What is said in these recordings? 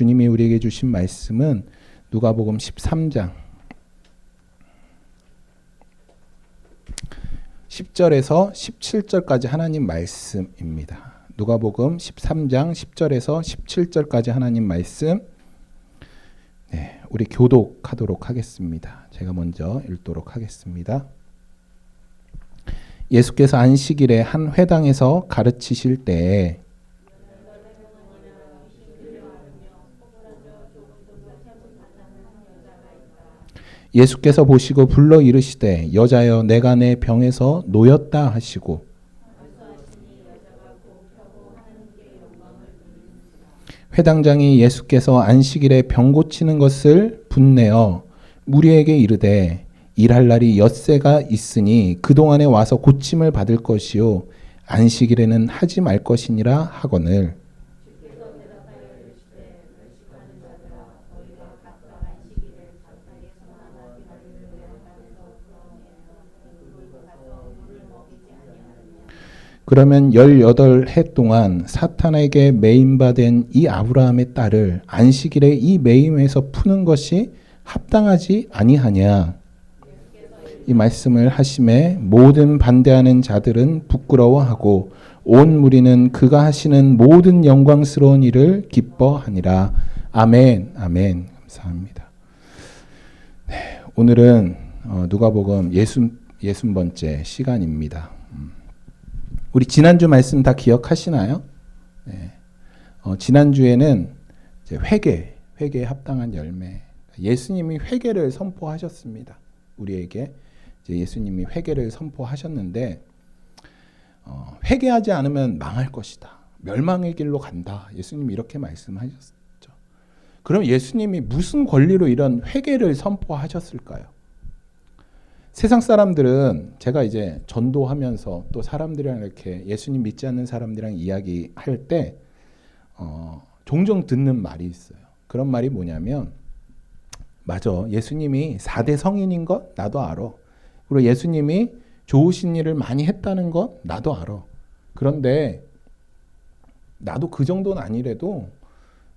주님이 우리에게 주신 말씀은 누가복음 13장 10절에서 17절까지 하나님 말씀입니다. 누가복음 13장 10절에서 17절까지 하나님 말씀, 우리 교독하도록 하겠습니다. 제가 먼저 읽도록 하겠습니다. 예수께서 안식일에 한 회당에서 가르치실 때에 예수께서 보시고 불러 이르시되 여자여 내가 내 병에서 놓였다 하시고 회당장이 예수께서 안식일에 병 고치는 것을 분내어 무리에게 이르되 일할 날이 엿새가 있으니 그동안에 와서 고침을 받을 것이요 안식일에는 하지 말 것이니라 하거늘 그러면 18해 동안 사탄에게 매임받은 이 아브라함의 딸을 안식일에 이 매임에서 푸는 것이 합당하지 아니하냐. 이 말씀을 하심에 모든 반대하는 자들은 부끄러워하고 온 무리는 그가 하시는 모든 영광스러운 일을 기뻐하니라. 아멘. 아멘. 감사합니다. 오늘은 누가복음 60번째 시간입니다. 우리 지난주 말씀 다 기억하시나요? 지난주에는 이제 회개에 합당한 열매. 예수님이 회개를 선포하셨습니다. 우리에게 이제 예수님이 회개를 선포하셨는데 회개하지 않으면 망할 것이다. 멸망의 길로 간다. 예수님이 이렇게 말씀하셨죠. 그럼 예수님이 무슨 권리로 이런 회개를 선포하셨을까요? 세상 사람들은 제가 이제 전도하면서 또 사람들이랑 이렇게 예수님 믿지 않는 사람들이랑 이야기할 때 종종 듣는 말이 있어요. 그런 말이 뭐냐면 맞아. 예수님이 4대 성인인 것 나도 알아. 그리고 예수님이 좋으신 일을 많이 했다는 것 나도 알아. 그런데 나도 그 정도는 아니래도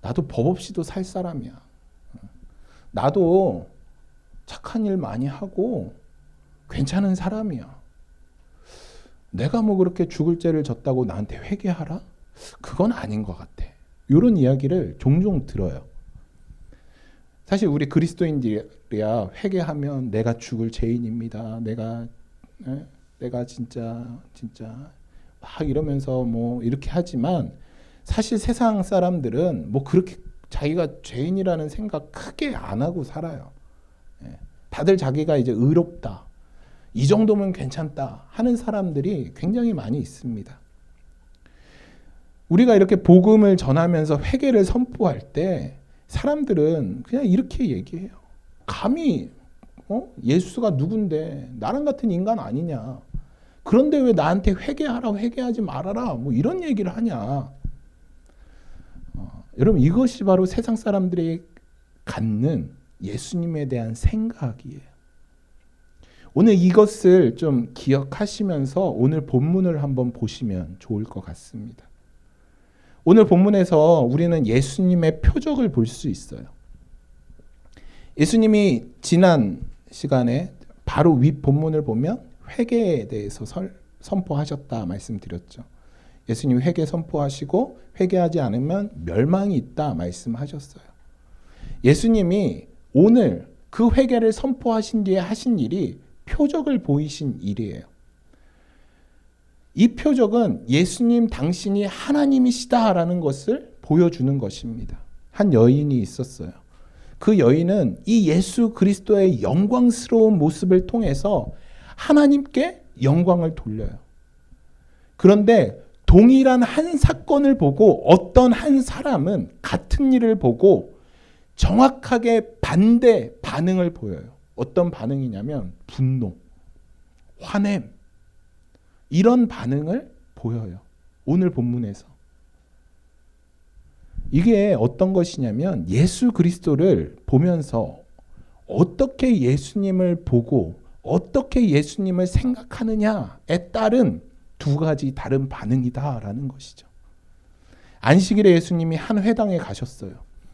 나도 법 없이도 살 사람이야. 나도 착한 일 많이 하고 괜찮은 사람이야. 내가 뭐 그렇게 죽을 죄를 졌다고 나한테 회개하라? 그건 아닌 것 같아. 이런 이야기를 종종 들어요. 사실 우리 그리스도인들이야 회개하면 내가 죽을 죄인입니다. 내가 진짜 막 이러면서 뭐 이렇게 하지만 사실 세상 사람들은 뭐 그렇게 자기가 죄인이라는 생각 크게 안 하고 살아요. 다들 자기가 이제 의롭다. 이 정도면 괜찮다 하는 사람들이 굉장히 많이 있습니다. 우리가 이렇게 복음을 전하면서 회개를 선포할 때 사람들은 그냥 이렇게 얘기해요. 감히 예수가 누군데 나랑 같은 인간 아니냐. 그런데 왜 나한테 회개하라 회개하지 말아라 뭐 이런 얘기를 하냐. 여러분 이것이 바로 세상 사람들이 갖는 예수님에 대한 생각이에요. 오늘 이것을 좀 기억하시면서 오늘 본문을 한번 보시면 좋을 것 같습니다. 오늘 본문에서 우리는 예수님의 표적을 볼 수 있어요. 예수님이 지난 시간에 바로 윗 본문을 보면 회개에 대해서 선포하셨다 말씀드렸죠. 예수님이 회개 선포하시고 회개하지 않으면 멸망이 있다 말씀하셨어요. 예수님이 오늘 그 회개를 선포하신 뒤에 하신 일이 표적을 보이신 일이에요. 이 표적은 예수님 당신이 하나님이시다라는 것을 보여주는 것입니다. 한 여인이 있었어요. 그 여인은 이 예수 그리스도의 영광스러운 모습을 통해서 하나님께 영광을 돌려요. 그런데 동일한 한 사건을 보고 어떤 한 사람은 같은 일을 보고 정확하게 반대 반응을 보여요. 어떤 반응이냐면 분노, 화냄 이런 반응을 보여요. 오늘 본문에서. 이게 어떤 것이냐면 예수 그리스도를 보면서 어떻게 예수님을 보고 어떻게 예수님을 생각하느냐에 따른 두 가지 다른 반응이다라는 것이죠. 안식일에 예수님이 한 회당에 가셨어요.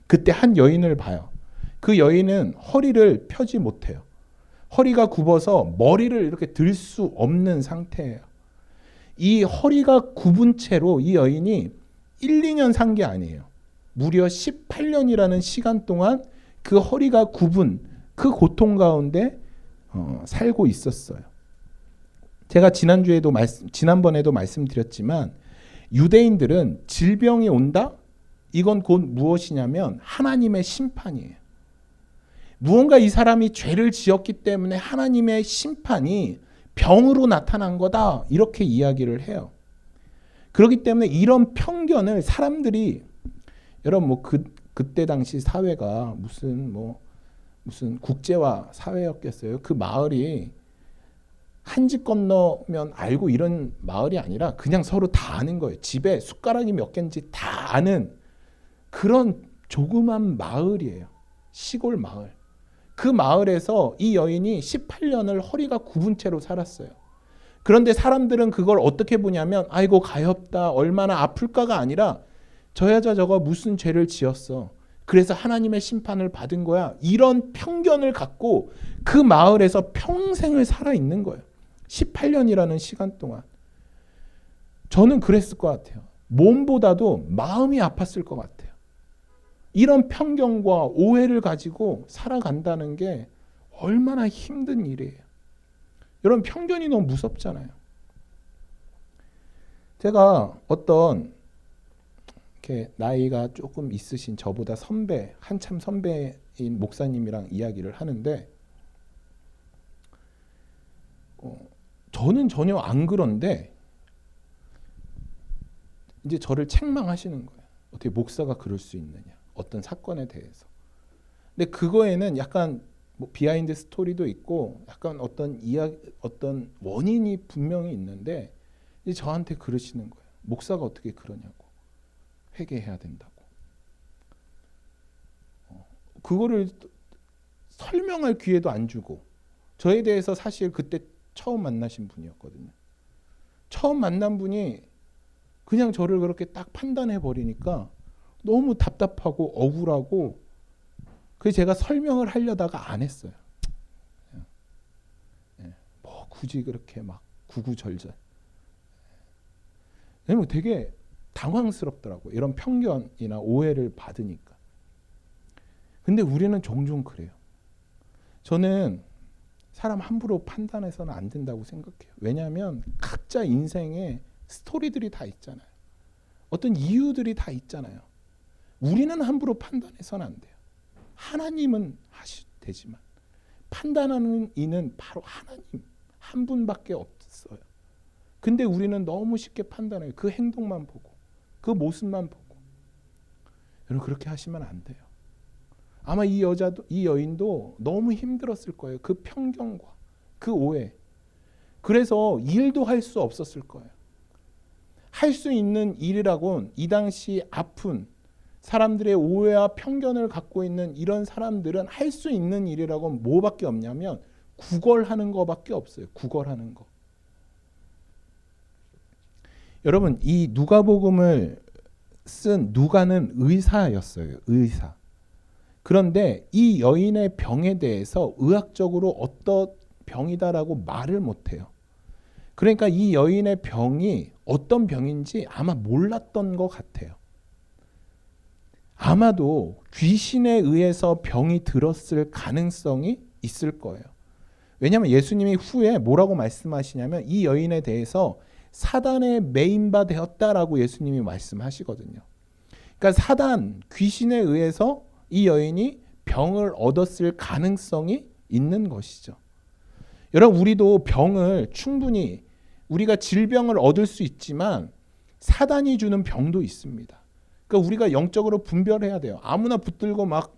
그때 한 여인을 봐요. 그 여인은 허리를 펴지 못해요. 허리가 굽어서 머리를 이렇게 들 수 없는 상태예요. 이 허리가 굽은 채로 이 여인이 1, 2년 산 게 아니에요. 무려 18년이라는 시간 동안 그 허리가 굽은 그 고통 가운데 살고 있었어요. 제가 지난번에도 말씀드렸지만 유대인들은 질병이 온다? 이건 곧 무엇이냐면 하나님의 심판이에요. 무언가 이 사람이 죄를 지었기 때문에 하나님의 심판이 병으로 나타난 거다. 이렇게 이야기를 해요. 그렇기 때문에 이런 편견을 사람들이 여러분 그때 당시 사회가 무슨 국제화 사회였겠어요. 그 마을이 한 집 건너면 알고 이런 마을이 아니라 그냥 서로 다 아는 거예요. 집에 숟가락이 몇 개인지 다 아는 그런 조그만 마을이에요. 시골 마을. 그 마을에서 이 여인이 18년을 허리가 굽은 채로 살았어요. 그런데 사람들은 그걸 어떻게 보냐면 아이고 가엾다 얼마나 아플까가 아니라 저 여자 저거 무슨 죄를 지었어. 그래서 하나님의 심판을 받은 거야. 이런 편견을 갖고 그 마을에서 평생을 살아있는 거예요. 18년이라는 시간 동안. 저는 그랬을 것 같아요. 몸보다도 마음이 아팠을 것 같아요. 이런 편견과 오해를 가지고 살아간다는 게 얼마나 힘든 일이에요. 여러분 편견이 너무 무섭잖아요. 제가 어떤 이렇게 나이가 조금 있으신 저보다 한참 선배인 목사님이랑 이야기를 하는데 저는 전혀 안 그런데 이제 저를 책망하시는 거예요. 어떻게 목사가 그럴 수 있느냐. 어떤 사건에 대해서. 근데 그거에는 약간 비하인드 스토리도 있고 약간 어떤 원인이 분명히 있는데 이제 저한테 그러시는 거예요. 목사가 어떻게 그러냐고. 회개해야 된다고. 그거를 설명할 기회도 안 주고 저에 대해서 사실 그때 처음 만나신 분이었거든요. 처음 만난 분이 그냥 저를 그렇게 딱 판단해 버리니까 너무 답답하고 억울하고 그래서 제가 설명을 하려다가 안 했어요. 뭐 굳이 그렇게 막 구구절절. 왜냐면 되게 당황스럽더라고요. 이런 편견이나 오해를 받으니까. 근데 우리는 종종 그래요. 저는 사람 함부로 판단해서는 안 된다고 생각해요. 왜냐하면 각자 인생에 스토리들이 다 있잖아요. 어떤 이유들이 다 있잖아요. 우리는 함부로 판단해서는 안 돼요. 하나님은 되지만 판단하는 이는 바로 하나님 한 분밖에 없어요. 근데 우리는 너무 쉽게 판단해요. 그 행동만 보고 그 모습만 보고. 여러분 그렇게 하시면 안 돼요. 아마 이 여인도 너무 힘들었을 거예요. 그 편견과 그 오해. 그래서 일도 할 수 없었을 거예요. 할 수 있는 일이라곤 이 당시 아픈 사람들의 오해와 편견을 갖고 있는 이런 사람들은 할 수 있는 일이라곤 뭐밖에 없냐면 구걸하는 거밖에 없어요. 구걸하는 거. 여러분 이 누가복음을 쓴 누가는 의사였어요. 의사. 그런데 이 여인의 병에 대해서 의학적으로 어떤 병이다라고 말을 못해요. 그러니까 이 여인의 병이 어떤 병인지 아마 몰랐던 것 같아요. 아마도 귀신에 의해서 병이 들었을 가능성이 있을 거예요. 왜냐하면 예수님이 후에 뭐라고 말씀하시냐면 이 여인에 대해서 사단의 매인바 되었다라고 예수님이 말씀하시거든요. 그러니까 사단, 귀신에 의해서 이 여인이 병을 얻었을 가능성이 있는 것이죠. 여러분 우리도 병을 충분히 우리가 질병을 얻을 수 있지만 사단이 주는 병도 있습니다. 그러니까 우리가 영적으로 분별해야 돼요. 아무나 붙들고 막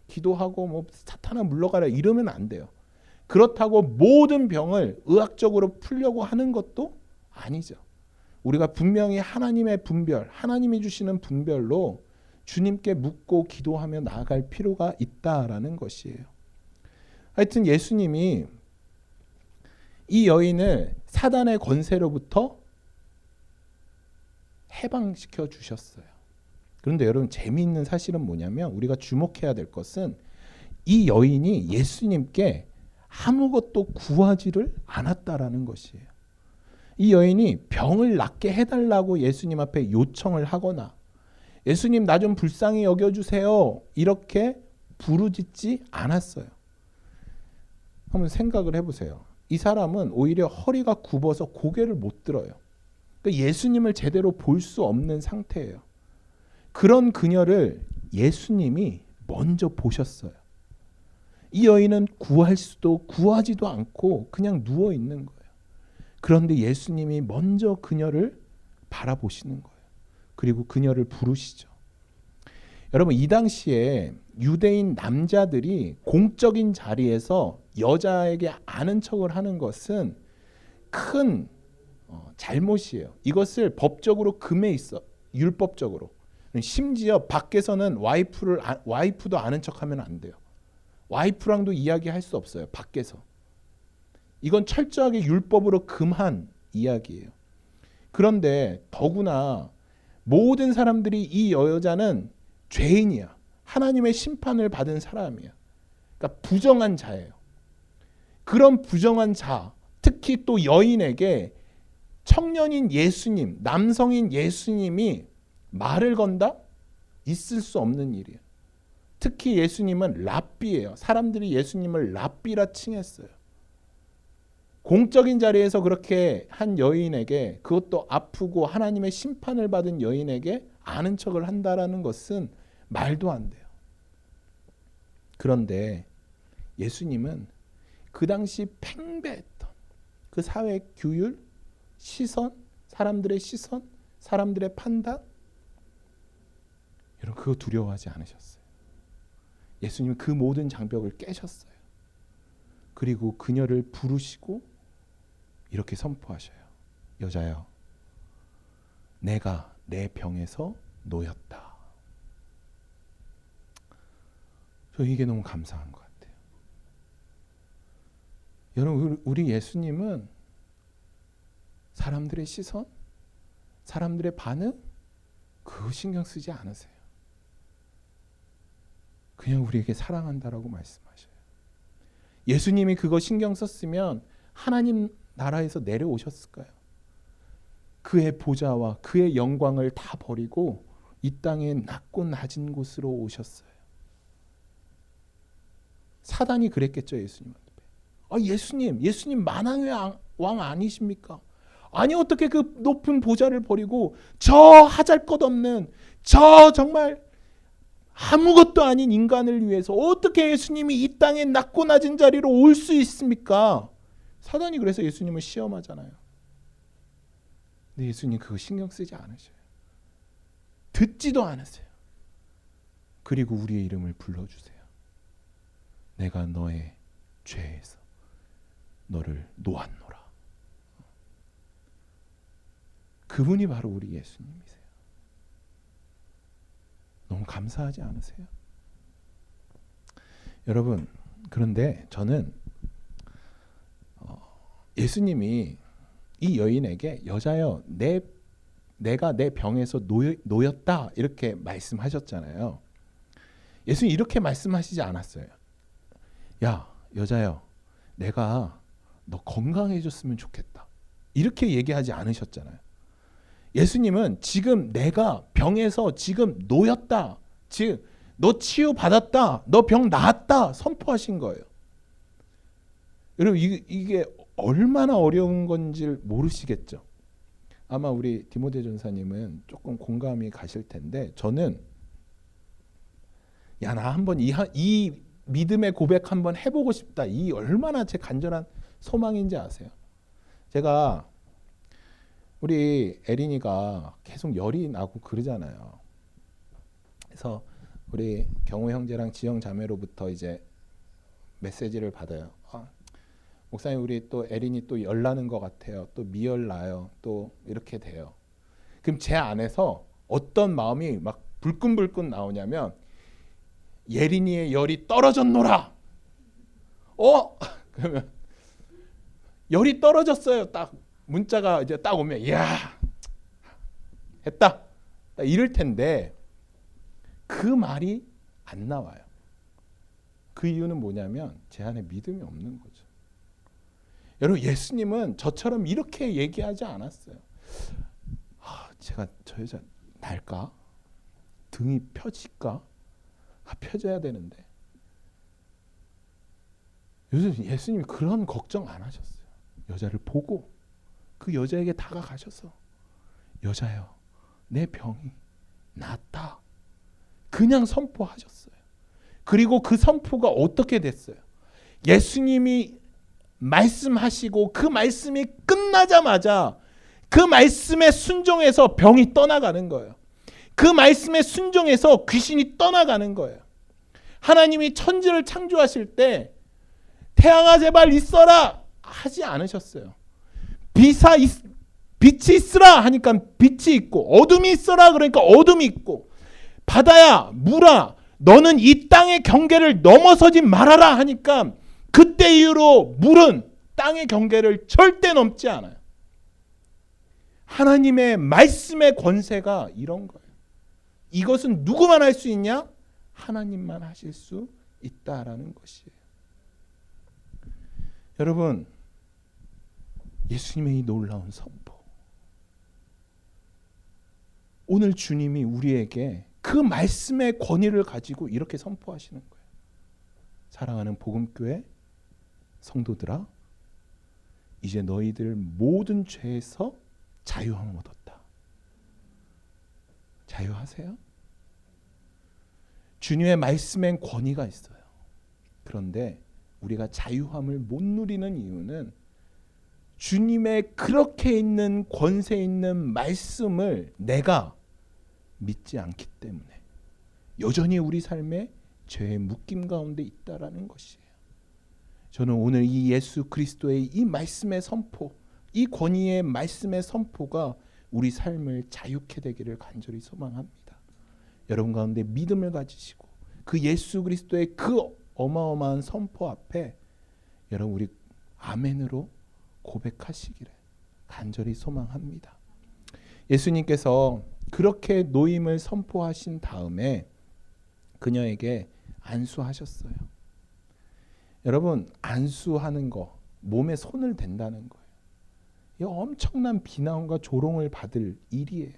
기도하고 뭐 사탄아 물러가라 이러면 안 돼요. 그렇다고 모든 병을 의학적으로 풀려고 하는 것도 아니죠. 우리가 분명히 하나님의 분별, 하나님이 주시는 분별로 주님께 묻고 기도하며 나아갈 필요가 있다라는 것이에요. 하여튼 예수님이 이 여인을 사단의 권세로부터 해방시켜 주셨어요. 그런데 여러분 재미있는 사실은 뭐냐면 우리가 주목해야 될 것은 이 여인이 예수님께 아무것도 구하지를 않았다라는 것이에요. 이 여인이 병을 낫게 해달라고 예수님 앞에 요청을 하거나 예수님 나 좀 불쌍히 여겨주세요 이렇게 부르짖지 않았어요. 한번 생각을 해보세요. 이 사람은 오히려 허리가 굽어서 고개를 못 들어요. 그러니까 예수님을 제대로 볼 수 없는 상태예요. 그런 그녀를 예수님이 먼저 보셨어요. 이 여인은 구할 수도 구하지도 않고 그냥 누워 있는 거예요. 그런데 예수님이 먼저 그녀를 바라보시는 거예요. 그리고 그녀를 부르시죠. 여러분 이 당시에 유대인 남자들이 공적인 자리에서 여자에게 아는 척을 하는 것은 큰 잘못이에요. 이것을 법적으로 금해 있어. 율법적으로. 심지어 밖에서는 와이프도 아는 척하면 안 돼요. 와이프랑도 이야기할 수 없어요. 밖에서. 이건 철저하게 율법으로 금한 이야기예요. 그런데 더구나 모든 사람들이 이 여자는 죄인이야. 하나님의 심판을 받은 사람이야. 그러니까 부정한 자예요. 그런 부정한 자, 특히 또 여인에게 청년인 예수님, 남성인 예수님이 말을 건다? 있을 수 없는 일이에요. 특히 예수님은 랍비예요. 사람들이 예수님을 랍비라 칭했어요. 공적인 자리에서 그렇게 한 여인에게, 그것도 아프고 하나님의 심판을 받은 여인에게 아는 척을 한다라는 것은 말도 안 돼요. 그런데 예수님은 그 당시 팽배했던 그 사회 규율, 시선, 사람들의 시선, 사람들의 판단, 여러분 그거 두려워하지 않으셨어요. 예수님은 그 모든 장벽을 깨셨어요. 그리고 그녀를 부르시고 이렇게 선포하셔요. 여자여, 내가 내 병에서 놓였다. 저 이게 너무 감사한 것 같아요. 여러분 우리 예수님은 사람들의 시선, 사람들의 반응 그거 신경 쓰지 않으세요. 그냥 우리에게 사랑한다라고 말씀하셔요. 예수님이 그거 신경 썼으면 하나님 나라에서 내려오셨을까요? 그의 보좌와 그의 영광을 다 버리고 이 땅에 낮고 낮은 곳으로 오셨어요. 사단이 그랬겠죠, 예수님한테. 예수님 만왕의 왕 아니십니까? 아니 어떻게 그 높은 보좌를 버리고 저 하잘것없는 저 정말 아무것도 아닌 인간을 위해서 어떻게 예수님이 이 땅에 낮고 낮은 자리로 올 수 있습니까? 사단이 그래서 예수님을 시험하잖아요. 근데 예수님 그거 신경 쓰지 않으셔요. 듣지도 않으세요. 그리고 우리의 이름을 불러주세요. 내가 너의 죄에서 너를 놓았노라. 그분이 바로 우리 예수님이세요. 너무 감사하지 않으세요? 여러분, 그런데 저는 예수님이 이 여인에게 여자여 내가 내 병에서 놓였다 이렇게 말씀하셨잖아요. 예수님 이렇게 말씀하시지 않았어요. 야 여자여 내가 너 건강해졌으면 좋겠다 이렇게 얘기하지 않으셨잖아요. 예수님은 지금 내가 병에서 지금 놓였다, 즉 너 치유받았다, 너 병 나았다 선포하신 거예요. 여러분 이게 얼마나 어려운 건지 모르시겠죠. 아마 우리 디모데 전사님은 조금 공감이 가실 텐데 저는 나 한번 이 믿음의 고백 한번 해보고 싶다. 이 얼마나 제 간절한 소망인지 아세요? 제가 우리 에린이가 계속 열이 나고 그러잖아요. 그래서 우리 경호 형제랑 지영 자매로부터 이제 메시지를 받아요. 목사님 우리 또 에린이 또 열 나는 것 같아요. 또 미열 나요. 또 이렇게 돼요. 그럼 제 안에서 어떤 마음이 막 불끈불끈 나오냐면 예린이의 열이 떨어졌노라. 그러면 열이 떨어졌어요. 딱 문자가 이제 딱 오면 이야 했다. 딱 이럴 텐데 그 말이 안 나와요. 그 이유는 뭐냐면 제 안에 믿음이 없는 거죠. 여러분, 예수님은 저처럼 이렇게 얘기하지 않았어요. 제가 저 여자 날까? 등이 펴질까? 펴져야 되는데. 요즘 예수님이 그런 걱정 안 하셨어요. 여자를 보고 그 여자에게 다가가셔서 여자여, 내 병이 낫다. 그냥 선포하셨어요. 그리고 그 선포가 어떻게 됐어요? 예수님이 말씀하시고 그 말씀이 끝나자마자 그 말씀에 순종해서 병이 떠나가는 거예요. 그 말씀에 순종해서 귀신이 떠나가는 거예요. 하나님이 천지를 창조하실 때 태양아 제발 있어라 하지 않으셨어요. 빛이 있으라 하니까 빛이 있고, 어둠이 있어라 그러니까 어둠이 있고, 바다야 물아 너는 이 땅의 경계를 넘어서지 말아라 하니까 그때 이후로 물은 땅의 경계를 절대 넘지 않아요. 하나님의 말씀의 권세가 이런 거예요. 이것은 누구만 할 수 있냐? 하나님만 하실 수 있다라는 것이에요. 여러분, 예수님의 이 놀라운 선포, 오늘 주님이 우리에게 그 말씀의 권위를 가지고 이렇게 선포하시는 거예요. 사랑하는 복음교회 성도들아, 이제 너희들 모든 죄에서 자유함을 얻었다. 자유하세요? 주님의 말씀엔 권위가 있어요. 그런데 우리가 자유함을 못 누리는 이유는 주님의 그렇게 있는 권세 있는 말씀을 내가 믿지 않기 때문에 여전히 우리 삶에 죄의 묶임 가운데 있다라는 것이에요. 저는 오늘 이 예수 그리스도의 이 말씀의 선포, 이 권위의 말씀의 선포가 우리 삶을 자유케 되기를 간절히 소망합니다. 여러분 가운데 믿음을 가지시고 그 예수 그리스도의 그 어마어마한 선포 앞에 여러분 우리 아멘으로 고백하시기를 간절히 소망합니다. 예수님께서 그렇게 노임을 선포하신 다음에 그녀에게 안수하셨어요. 여러분, 안수하는 거, 몸에 손을 댄다는 거예요. 이 엄청난 비난과 조롱을 받을 일이에요.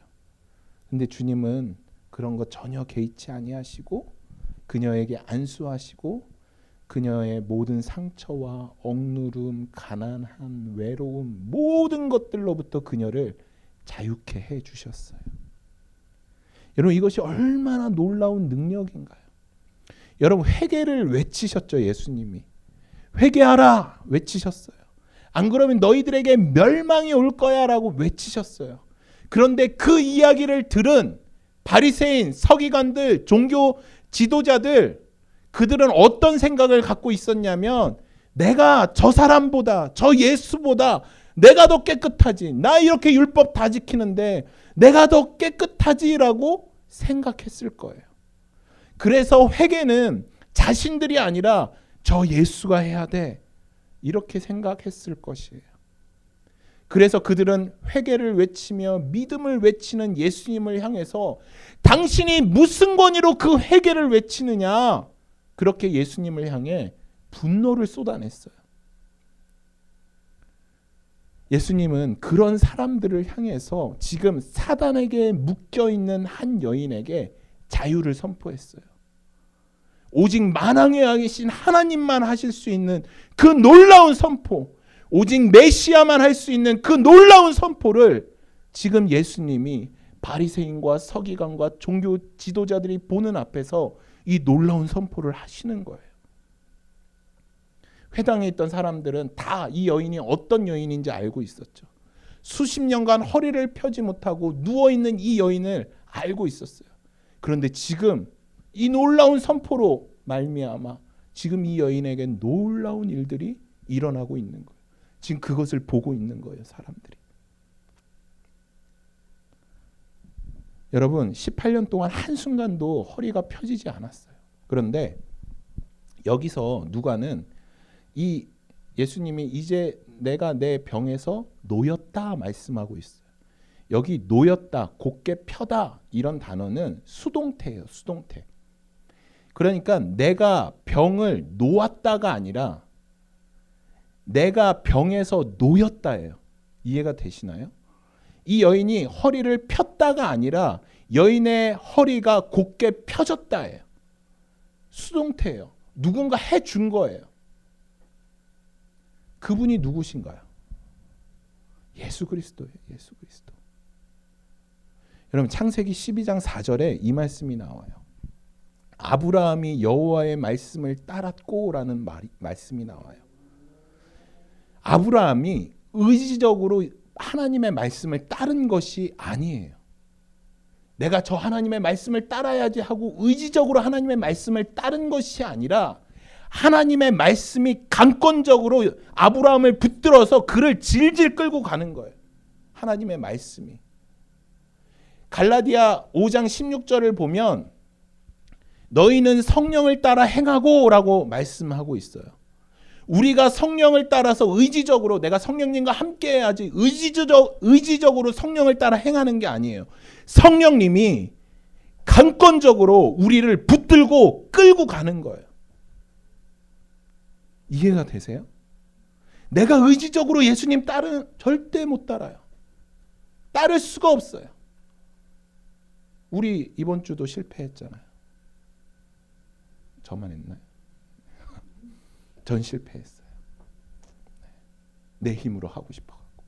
근데 주님은 그런 거 전혀 개의치 아니하시고 그녀에게 안수하시고 그녀의 모든 상처와 억누름, 가난함, 외로움 모든 것들로부터 그녀를 자유케 해 주셨어요. 여러분, 이것이 얼마나 놀라운 능력인가요? 여러분, 회개를 외치셨죠. 예수님이 회개하라 외치셨어요. 안 그러면 너희들에게 멸망이 올 거야 라고 외치셨어요. 그런데 그 이야기를 들은 바리새인, 서기관들, 종교 지도자들, 그들은 어떤 생각을 갖고 있었냐면 내가 저 사람보다, 저 예수보다 내가 더 깨끗하지, 나 이렇게 율법 다 지키는데 내가 더 깨끗하지라고 생각했을 거예요. 그래서 회개는 자신들이 아니라 저 예수가 해야 돼, 이렇게 생각했을 것이에요. 그래서 그들은 회개를 외치며 믿음을 외치는 예수님을 향해서 당신이 무슨 권위로 그 회개를 외치느냐, 그렇게 예수님을 향해 분노를 쏟아냈어요. 예수님은 그런 사람들을 향해서 지금 사단에게 묶여있는 한 여인에게 자유를 선포했어요. 오직 만왕의 왕이신 하나님만 하실 수 있는 그 놀라운 선포, 오직 메시아만 할 수 있는 그 놀라운 선포를 지금 예수님이 바리새인과 서기관과 종교 지도자들이 보는 앞에서 이 놀라운 선포를 하시는 거예요. 회당에 있던 사람들은 다 이 여인이 어떤 여인인지 알고 있었죠. 수십 년간 허리를 펴지 못하고 누워있는 이 여인을 알고 있었어요. 그런데 지금 이 놀라운 선포로 말미암아 지금 이 여인에게 놀라운 일들이 일어나고 있는 거예요. 지금 그것을 보고 있는 거예요, 사람들이. 여러분, 18년 동안 한순간도 허리가 펴지지 않았어요. 그런데 여기서 누가는 이 예수님이 이제 내가 내 병에서 놓였다 말씀하고 있어요. 여기 놓였다, 곧게 펴다 이런 단어는 수동태예요. 수동태. 그러니까 내가 병을 놓았다가 아니라 내가 병에서 놓였다예요. 이해가 되시나요? 이 여인이 허리를 폈다가 아니라 여인의 허리가 곧게 펴졌다예요. 수동태예요. 누군가 해준 거예요. 그분이 누구신가요? 예수 그리스도예요. 예수 그리스도. 여러분 창세기 12장 4절에 이 말씀이 나와요. 아브라함이 여호와의 말씀을 따랐고라는 말씀이 나와요. 아브라함이 의지적으로 하나님의 말씀을 따른 것이 아니에요. 내가 저 하나님의 말씀을 따라야지 하고 의지적으로 하나님의 말씀을 따른 것이 아니라 하나님의 말씀이 강권적으로 아브라함을 붙들어서 그를 질질 끌고 가는 거예요. 하나님의 말씀이. 갈라디아 5장 16절을 보면 너희는 성령을 따라 행하고 라고 말씀하고 있어요. 우리가 성령을 따라서 의지적으로 내가 성령님과 함께 해야지 의지적으로 성령을 따라 행하는 게 아니에요. 성령님이 강권적으로 우리를 붙들고 끌고 가는 거예요. 이해가 되세요? 내가 의지적으로 예수님 절대 못 따라요. 따를 수가 없어요. 우리 이번 주도 실패했잖아요. 저만 했나요? 전 실패했어요. 내 힘으로 하고 싶어갖고.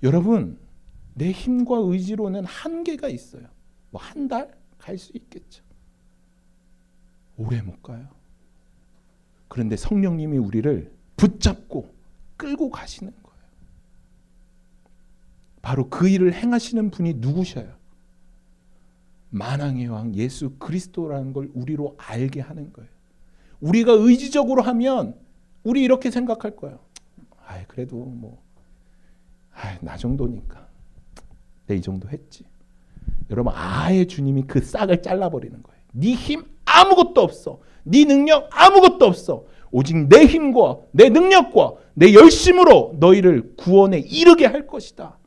여러분, 내 힘과 의지로는 한계가 있어요. 뭐 한 달 갈 수 있겠죠. 오래 못 가요. 그런데 성령님이 우리를 붙잡고 끌고 가시는 거예요. 바로 그 일을 행하시는 분이 누구셔요? 만왕의 왕 예수 그리스도라는 걸 우리로 알게 하는 거예요. 우리가 의지적으로 하면 우리 이렇게 생각할 거예요. 그래도 나 정도니까 내 이 정도 했지. 여러분 아예 주님이 그 싹을 잘라버리는 거예요. 네 힘 아무것도 없어. 네 능력 아무것도 없어. 오직 내 힘과 내 능력과 내 열심으로 너희를 구원에 이르게 할 것이다.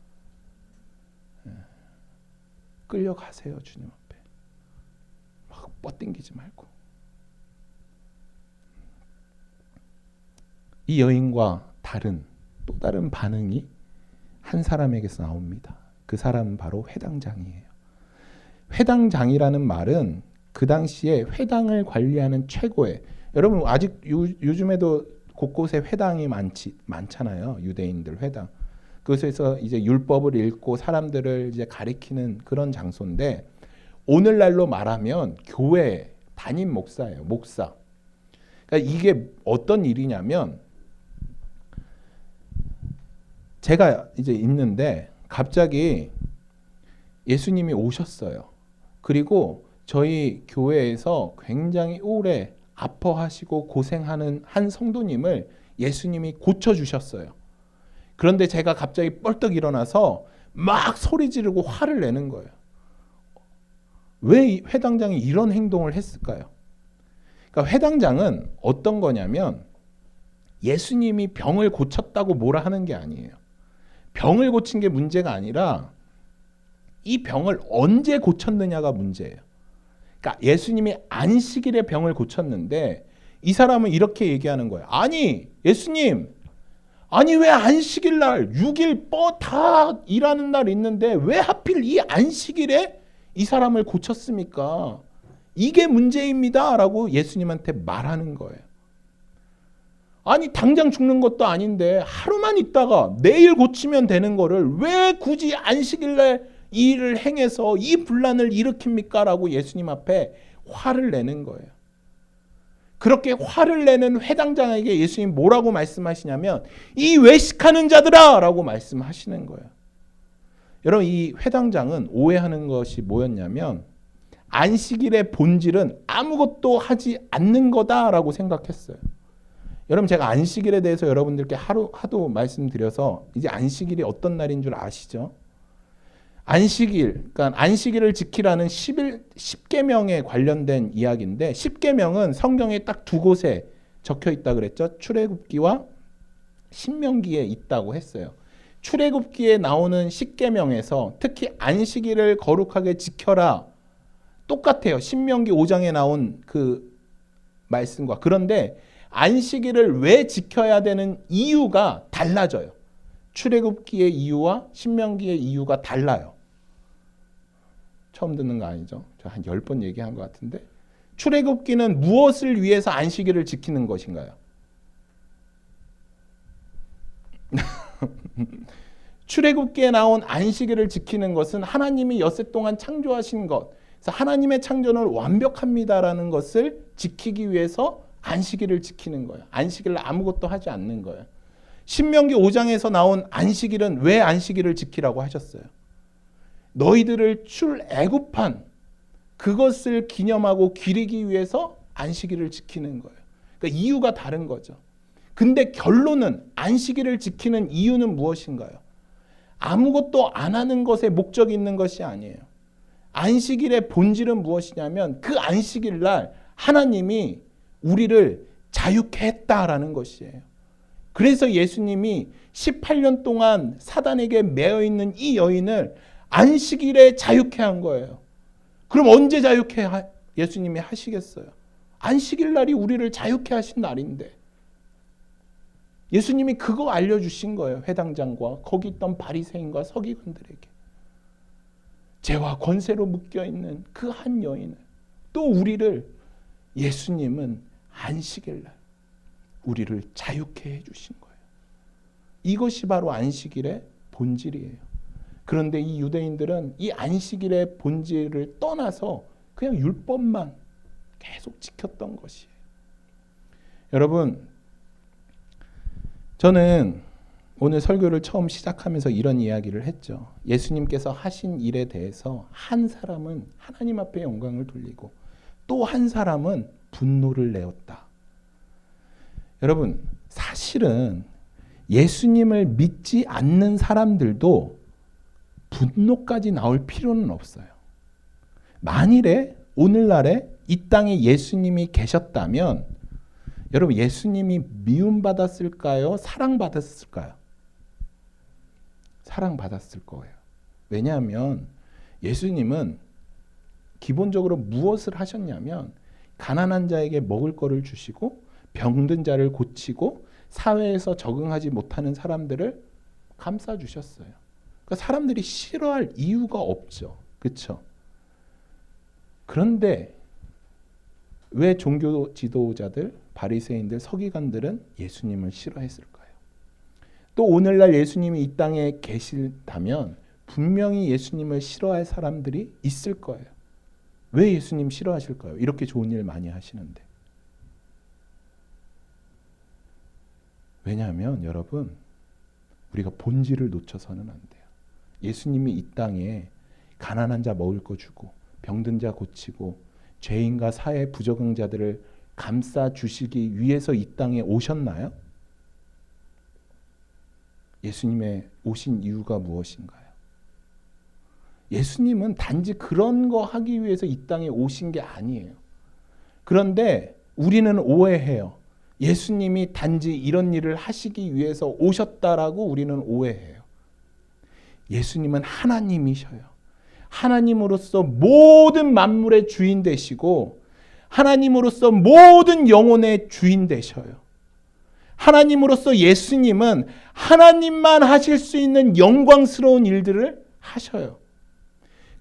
끌려가세요. 주님 앞에. 막 뻗당기지 말고. 이 여인과 또 다른 반응이 한 사람에게서 나옵니다. 그 사람은 바로 회당장이에요. 회당장이라는 말은 그 당시에 회당을 관리하는 최고의, 여러분 아직 요즘에도 곳곳에 회당이 많잖아요. 유대인들 회당. 그것에서 이제 율법을 읽고 사람들을 이제 가리키는 그런 장소인데, 오늘날로 말하면 교회 담임 목사예요. 목사. 그러니까 이게 어떤 일이냐면, 제가 이제 있는데 갑자기 예수님이 오셨어요. 그리고 저희 교회에서 굉장히 오래 아파하시고 고생하는 한 성도님을 예수님이 고쳐주셨어요. 그런데 제가 갑자기 뻘떡 일어나서 막 소리 지르고 화를 내는 거예요. 왜 회당장이 이런 행동을 했을까요? 그러니까 회당장은 어떤 거냐면, 예수님이 병을 고쳤다고 뭐라 하는 게 아니에요. 병을 고친 게 문제가 아니라 이 병을 언제 고쳤느냐가 문제예요. 그러니까 예수님이 안식일에 병을 고쳤는데 이 사람은 이렇게 얘기하는 거예요. 아니 예수님, 아니 왜 안식일 날 6일 다 일하는 날 있는데 왜 하필 이 안식일에 이 사람을 고쳤습니까? 이게 문제입니다 라고 예수님한테 말하는 거예요. 아니 당장 죽는 것도 아닌데 하루만 있다가 내일 고치면 되는 거를 왜 굳이 안식일날 이 일을 행해서 이 분란을 일으킵니까? 라고 예수님 앞에 화를 내는 거예요. 그렇게 화를 내는 회당장에게 예수님 뭐라고 말씀하시냐면, 이 외식하는 자들아 라고 말씀하시는 거예요. 여러분, 이 회당장은 오해하는 것이 뭐였냐면, 안식일의 본질은 아무것도 하지 않는 거다라고 생각했어요. 여러분, 제가 안식일에 대해서 여러분들께 하도 말씀드려서 이제 안식일이 어떤 날인 줄 아시죠? 그러니까 안식일을 지키라는 10계명에 관련된 이야기인데, 10계명은 성경에 딱 두 곳에 적혀 있다 그랬죠. 출애굽기와 신명기에 있다고 했어요. 출애굽기에 나오는 십계명에서 특히 안식일을 거룩하게 지켜라 똑같아요. 신명기 5장에 나온 그 말씀과. 그런데 안식일을 왜 지켜야 되는 이유가 달라져요. 출애굽기의 이유와 신명기의 이유가 달라요. 처음 듣는 거 아니죠? 저 한 10번 얘기한 것 같은데. 출애굽기는 무엇을 위해서 안식일을 지키는 것인가요? 출애굽기에 나온 안식일을 지키는 것은 하나님이 엿새 동안 창조하신 것, 그래서 하나님의 창조는 완벽합니다라는 것을 지키기 위해서 안식일을 지키는 거예요. 안식일을 아무것도 하지 않는 거예요. 신명기 5장에서 나온 안식일은 왜 안식일을 지키라고 하셨어요? 너희들을 출애굽한 그것을 기념하고 기리기 위해서 안식일을 지키는 거예요. 그러니까 이유가 다른 거죠. 근데 결론은 안식일을 지키는 이유는 무엇인가요? 아무것도 안 하는 것에 목적이 있는 것이 아니에요. 안식일의 본질은 무엇이냐면 그 안식일 날 하나님이 우리를 자유케 했다라는 것이에요. 그래서 예수님이 18년 동안 사단에게 매여 있는 이 여인을 안식일에 자유케 한 거예요. 그럼 언제 자유케 예수님이 하시겠어요? 안식일 날이 우리를 자유케 하신 날인데. 예수님이 그거 알려주신 거예요. 회당장과 거기 있던 바리새인과 서기관들에게. 죄와 권세로 묶여있는 그 한 여인을, 또 우리를 예수님은 안식일 날 우리를 자유케 해주신 거예요. 이것이 바로 안식일의 본질이에요. 그런데 이 유대인들은 이 안식일의 본질을 떠나서 그냥 율법만 계속 지켰던 것이에요. 여러분, 저는 오늘 설교를 처음 시작하면서 이런 이야기를 했죠. 예수님께서 하신 일에 대해서 한 사람은 하나님 앞에 영광을 돌리고 또 한 사람은 분노를 내었다. 여러분, 사실은 예수님을 믿지 않는 사람들도 분노까지 나올 필요는 없어요. 만일에 오늘날에 이 땅에 예수님이 계셨다면 여러분, 예수님이 미움받았을까요? 사랑받았을까요? 사랑받았을 거예요. 왜냐하면 예수님은 기본적으로 무엇을 하셨냐면 가난한 자에게 먹을 거를 주시고 병든 자를 고치고 사회에서 적응하지 못하는 사람들을 감싸주셨어요. 그러니까 사람들이 싫어할 이유가 없죠. 그렇죠? 그런데 왜 종교 지도자들, 바리새인들, 서기관들은 예수님을 싫어했을까요? 또 오늘날 예수님이 이 땅에 계시다면 분명히 예수님을 싫어할 사람들이 있을 거예요. 왜 예수님 싫어하실까요? 이렇게 좋은 일 많이 하시는데. 왜냐하면 여러분, 우리가 본질을 놓쳐서는 안 돼요. 예수님이 이 땅에 가난한 자 먹을 거 주고 병든 자 고치고 죄인과 사회 부적응자들을 감싸 주시기 위해서 이 땅에 오셨나요? 예수님의 오신 이유가 무엇인가요? 예수님은 단지 그런 거 하기 위해서 이 땅에 오신 게 아니에요. 그런데 우리는 오해해요. 예수님이 단지 이런 일을 하시기 위해서 오셨다라고 우리는 오해해요. 예수님은 하나님이셔요. 하나님으로서 모든 만물의 주인 되시고 하나님으로서 모든 영혼의 주인 되셔요. 하나님으로서 예수님은 하나님만 하실 수 있는 영광스러운 일들을 하셔요.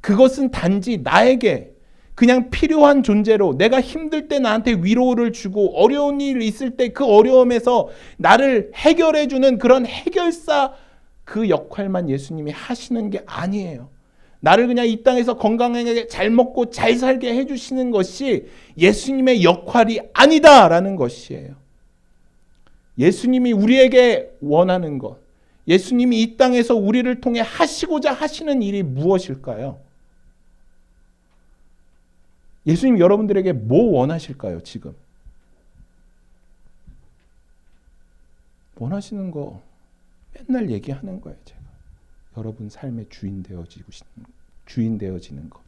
그것은 단지 나에게 그냥 필요한 존재로 내가 힘들 때 나한테 위로를 주고 어려운 일 있을 때 그 어려움에서 나를 해결해 주는 그런 해결사 그 역할만 예수님이 하시는 게 아니에요. 나를 그냥 이 땅에서 건강하게 잘 먹고 잘 살게 해주시는 것이 예수님의 역할이 아니다라는 것이에요. 예수님이 우리에게 원하는 것, 예수님이 이 땅에서 우리를 통해 하시고자 하시는 일이 무엇일까요? 예수님 여러분들에게 뭐 원하실까요, 지금? 원하시는 거 맨날 얘기하는 거예요, 제가. 여러분 삶의 주인 되어지는 것.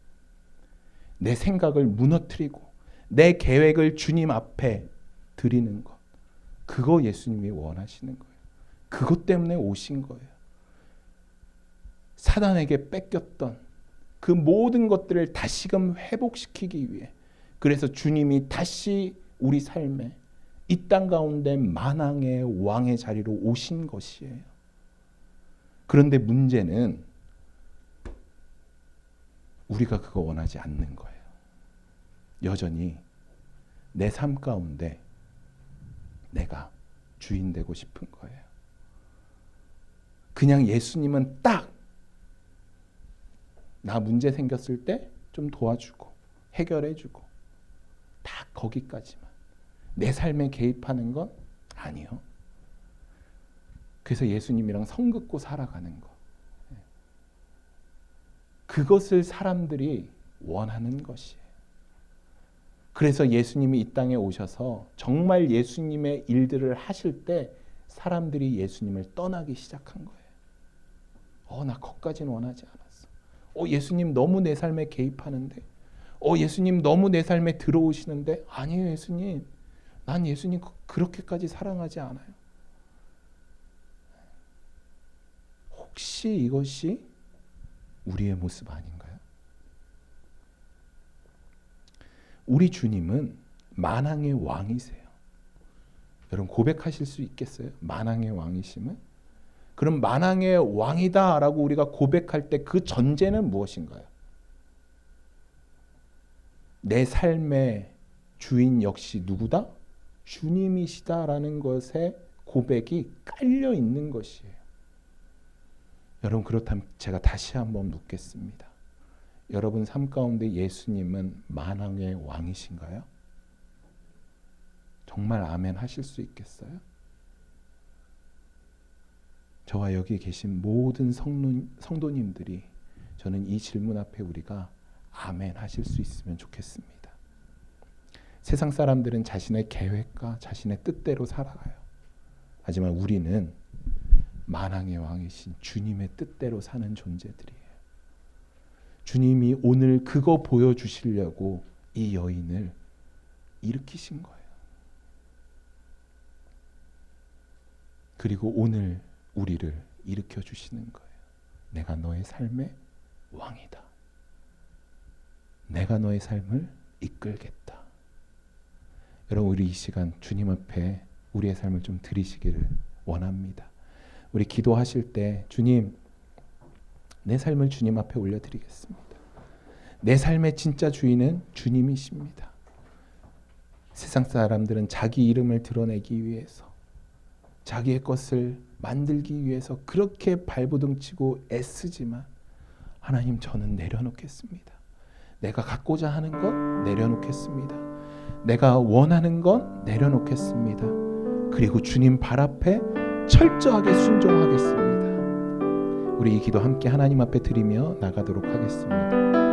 내 생각을 무너뜨리고 내 계획을 주님 앞에 드리는 것. 그거 예수님이 원하시는 거예요. 그것 때문에 오신 거예요. 사단에게 뺏겼던 그 모든 것들을 다시금 회복시키기 위해, 그래서 주님이 다시 우리 삶에 이 땅 가운데 만왕의 왕의 자리로 오신 것이에요. 그런데 문제는 우리가 그거 원하지 않는 거예요. 여전히 내 삶 가운데 내가 주인 되고 싶은 거예요. 그냥 예수님은 딱 나 문제 생겼을 때 좀 도와주고 해결해주고 딱 거기까지만. 내 삶에 개입하는 건 아니요. 그래서 예수님이랑 성 긋고 살아가는 거. 그것을 사람들이 원하는 것이에요. 그래서 예수님이 이 땅에 오셔서 정말 예수님의 일들을 하실 때 사람들이 예수님을 떠나기 시작한 거예요. 나 거기까지는 원하지 않았어. 예수님 너무 내 삶에 개입하는데, 예수님 너무 내 삶에 들어오시는데, 아니에요 예수님. 난 예수님 그렇게까지 사랑하지 않아요. 혹시 이것이 우리의 모습 아닌가요? 우리 주님은 만왕의 왕이세요. 여러분 고백하실 수 있겠어요? 만왕의 왕이심은? 그럼 만왕의 왕이다라고 우리가 고백할 때 그 전제는 무엇인가요? 내 삶의 주인 역시 누구다? 주님이시다라는 것에 고백이 깔려 있는 것이에요. 여러분 그렇다면 제가 다시 한번 묻겠습니다. 여러분 삶 가운데 예수님은 만왕의 왕이신가요? 정말 아멘 하실 수 있겠어요? 저와 여기 계신 모든 성도님들이 저는 이 질문 앞에 우리가 아멘 하실 수 있으면 좋겠습니다. 세상 사람들은 자신의 계획과 자신의 뜻대로 살아가요. 하지만 우리는 만왕의 왕이신 주님의 뜻대로 사는 존재들이에요. 주님이 오늘 그거 보여주시려고 이 여인을 일으키신 거예요. 그리고 오늘 우리를 일으켜 주시는 거예요. 내가 너의 삶의 왕이다. 내가 너의 삶을 이끌겠다. 여러분 우리 이 시간 주님 앞에 우리의 삶을 좀 드리시기를 원합니다. 우리 기도하실 때 주님, 내 삶을 주님 앞에 올려드리겠습니다. 내 삶의 진짜 주인은 주님이십니다. 세상 사람들은 자기 이름을 드러내기 위해서, 자기의 것을 만들기 위해서 그렇게 발버둥치고 애쓰지만 하나님, 저는 내려놓겠습니다. 내가 갖고자 하는 것 내려놓겠습니다. 내가 원하는 것 내려놓겠습니다. 그리고 주님 발 앞에 철저하게 순종하겠습니다. 우리 이 기도 함께 하나님 앞에 드리며 나가도록 하겠습니다.